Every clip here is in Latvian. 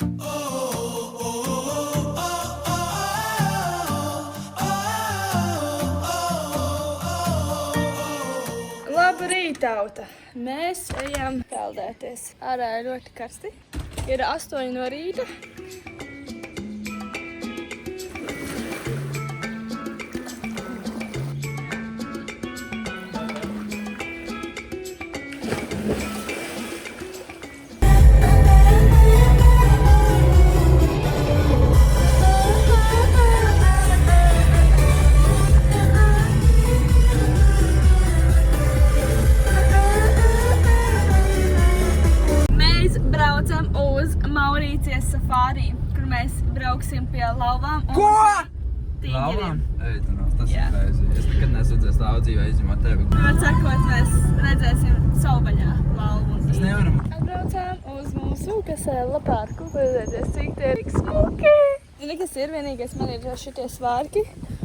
Labrīt, tauta! Mēs ejam peldēties. Ārā ir ļoti karsti. Ir 8 no rīta. Braucam uz Maurīcijas safāri, kur mēs brauksim pie lauvām un tīģeriem. Lauvām? Ei, tu nav, tas ir reizi. Es nekad neesmu redzējis lauvu dzīvē, izņemot tevi. Var sakot, mēs redzēsim Saubaļā lauvu un tīģeri. Es nevaru. Braucām uz mūsu Kasēla parku, redzēties, cik tie ir smuki. Zini, kas ir vienīgais, man ir šitie svārki,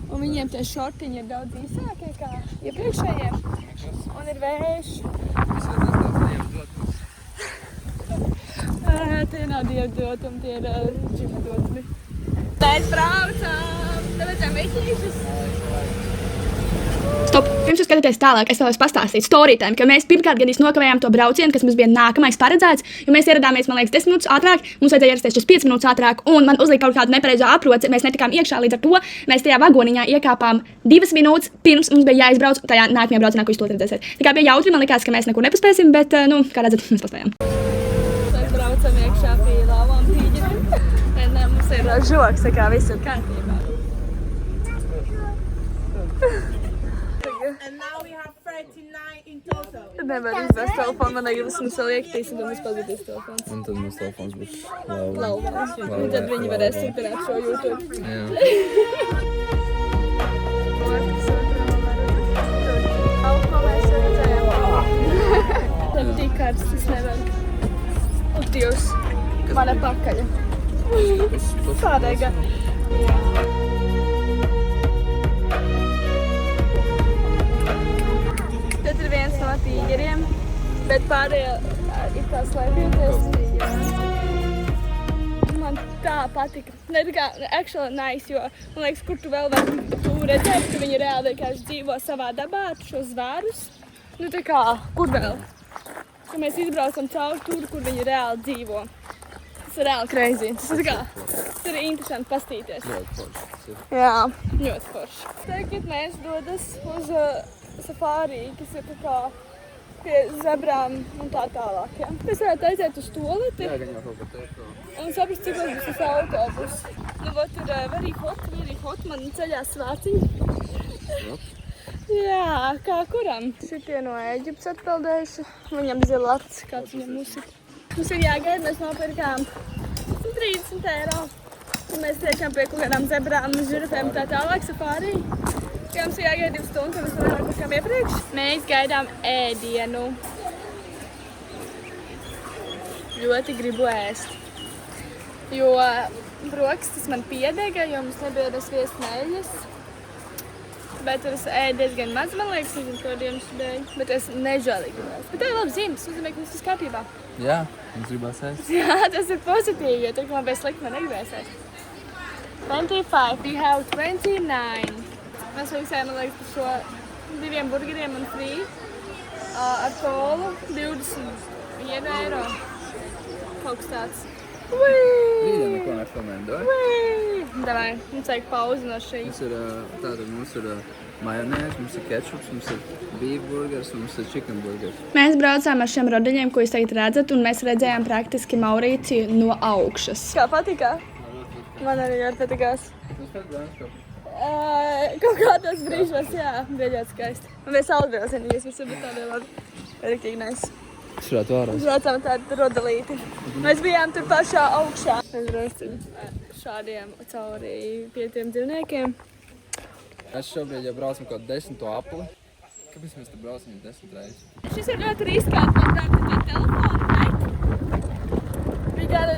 un viņiem tie šortiņi ir daudz īsākie kā iepriekšējiem. Un ir vējš. Tie nav dievdotumi, tie ir džimdotumi. Mēs braucam! Tāpēc meķīšas! Stop! Pirms jūs skatāties tālāk, es vēlos pastāstīt storytime, ka mēs pirmkārt gadījumā nokavējām to braucienu, kas mums bija nākamais paredzēts, jo mēs ieradāmies, man liekas, 10 minūtes ātrāk, mums vajadzēja ierasties 45 minūtes ātrāk, un man uzlika kaut kādu nepareizo aproci, mēs netikām iekšā, līdz ar to mēs tajā vagoniņā iekāpām 2 minūtes pirms mums bija jāizbrauc tajā nākamajā braucienā, ko jūs to redzēsiet. Tā kā bija jautri, man likās, ka mēs nekur nepaspēsim, bet, kā redzat, mēs paspējām. Braucam iekšā pie lauvām tīģeriem. Mums ir žoks, tā kā viss ir kārtībā. And now we have 39 in total. Nevar izvest telefonu, man negribas mums vēl iekatīs, un tad mums pazudīs telefons. Un tad mums telefons būs Lauvās. Un tad viņi varēs turpināt šo YouTube. Jā. Ko mēs redzējām? Tad tik karsts, es nevaru. Dievs, mana pakaļa. Sādēga. Tad ir viens no tīģeriem, bet pārējie ir tā slēpjoties. Man tā patika. Ne tā kā actually nice, jo man liekas, kur tu vēl vari tu redzēt, ka viņi reāli vienkārši dzīvo savā dabā ar šos zvērus. Nu tā kā, kur vēl? Ka mēs izbraucam cauri tur, kur viņi reāli dzīvo. Tas ir reāli crazy. Tas ir interesanti pastīties. Ļoti forši. Jā, ļoti forši. Tagad mēs dodas uz safāri, kas ir tā kā pie zebrām un tā tālāk. Ja? Mēs varētu aiziet uz toleti. Jā, gan jau kaut kā teikt. Un saprast, cik mums būs tas autobus. Nu, vat ir very hot, man ceļās svāciņi. Jā, kā kuram? Šitie no Ēģiptes atpeldējuši. Viņam zilats, kāds viņam uzsit. Mums ir jāgaida, mēs nopirkām 30 eiro. Un mēs tiekam pie kaut kādām zebrām, žirafēm tā tālāk safārī. Ja mums ir jāgaida 2 stundas, un mēs vairāk pirkām iepriekš. Mēs gaidām ēdienu. Ļoti gribu ēst. Jo brokastis man piedega, jo mums nebija sviestnēļas. Bet es ēdu diezgan maz, man liekas, nezinu, ko dienas dēļ. Bet es nežēlīgi gribēju. Bet tā ir labs zīmes, nozīmē, ka mums tas kārtībā. Jā, mums gribās ēst. Jā, tas ir pozitīvi, jo tā kā man bija slikti, man negribēs ēst. 25, we have 29. Mēs maksājām, man liekas, par šo 2 burgeriem un free. Ar kolu 21 eiro. Kaut kas tāds. Rītdien neko nefilmējam, dod? Davai, mums vajag pauzi no šī. Mums ir majonēs, mums ir ketčups, mums ir beef burgers un mums ir chicken burgers. Mēs braucām ar šiem rodiņiem, ko jūs tagad redzat, un mēs redzējām praktiski Maurīciju no augšas. Kā patikā? Man arī ļoti patikās. Tas pēc brānskap. Kaut kādos brīžos, jā, bija ļoti skaisti. Man bija saulbraucienīgas, visur bija tādiem labi. Riktīgi nice. Tas varētu vārās. Mēs braucām tādu rodalīti. Mēs bijām tur pašā augšā. Mēs braucam šādiem cauri pie tiem dzīvniekiem. Mēs šobrīd jau braucam kaut 10. apli. Kāpēc mēs te braucam 10 reizes? Šis ir ļoti riskanti, man braukt ar tie telefonu, right?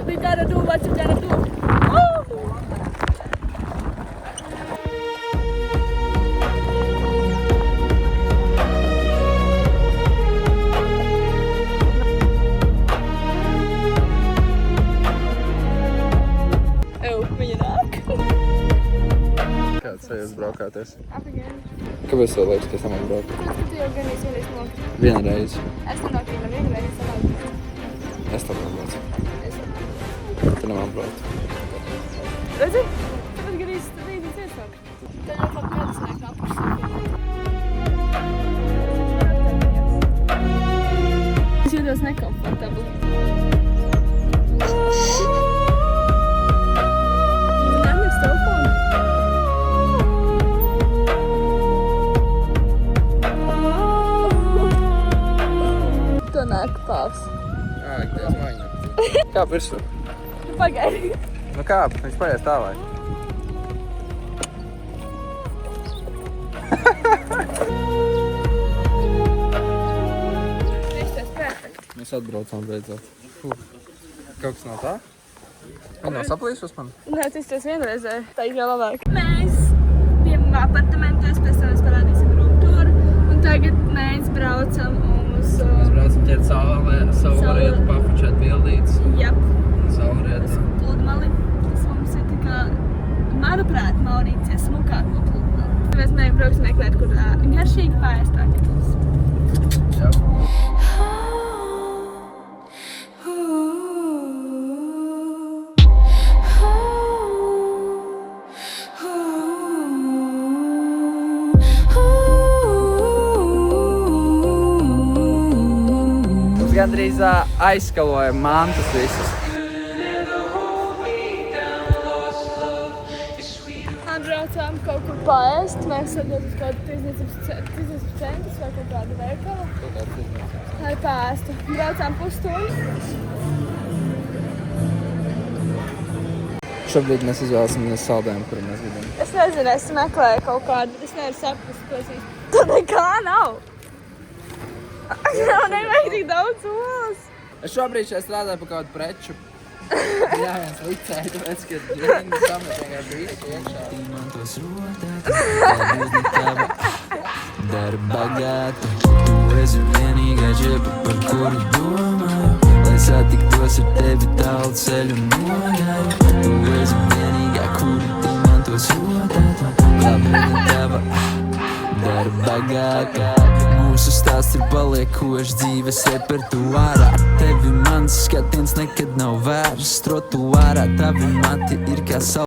We gotta do what you gotta do. reizi braukāties? Apagain. Kāpēc tev liekas, ka es tam braucu? Tāpēc, ka tu jau gan vienreiz nokriti. Vienu reizi. Es nenokrītu vienreiz sanākt. Es tam braucu. Tu nemā braucu. Redzi? Tāpēc gan īsti tad īsti iesnokrīt. Tad jau kaut kādas nāk apurs. Es jūtos nekomfortabli. Neņems telefonu. To nāk pāvs. Dievs maņa. Kāp virsū? Pagaidi. Nu kāp, viņš paies tālāk. Viss tas perfekts. Mēs atbraucām beidzot. Kaut kas nav tā? Un nav saplīsus man? Nē, tas vienreizē. Tā ir jau labāk. Mēs bijām apartamentos, pēc tam mēs parādīsim rūptūru. Un tagad mēs braucam uz... Mēs braucam ķert saulrietu, pafučēt bildītes. Jep, Saulrietu. uz pludmali. Tas mums ir tā kā, manuprāt, Maurīcijas smukāko pludmali. Mēs brauksim meklēt, kur garšīgi pārēst aktus. Jā. Gandrīz aizskaloja mantas visas. Atbraucām kaut kur paēst. Mēs atbraucam uz kādu tirdzniecības centrus vai kaut kādu veikalu. Lai paēstu. Braucām pusstundu. Šobrīd mēs izvēlamies saldējumu, kuru mēs gribam. Es nezinu, es meklēju kaut kādu, es nevaru saprast, ko es īsti. Tur nekā nav. Nav nevajag tik daudz olas. Es šobrīd šeit strādāju par kādu preču. Jā, viens licēja, tāpēc, ka ģirini samet vienkārši visu iekšā. Man tos rodāt, lai būs ne tava dara bagāta. Tu esi vienīgā džepa, par kuru domāju, lai satiktos ar tevi tālu ceļu nogāju. Tu esi vienīgā, kuru tu man tos rodāt, lai būs ne tava dara bagāta. Mūsu stāsts ir paliekošs dzīves repertuārā. Tevi mans skatiens nekad nav vairs trotuārā. Tavi mati ir kā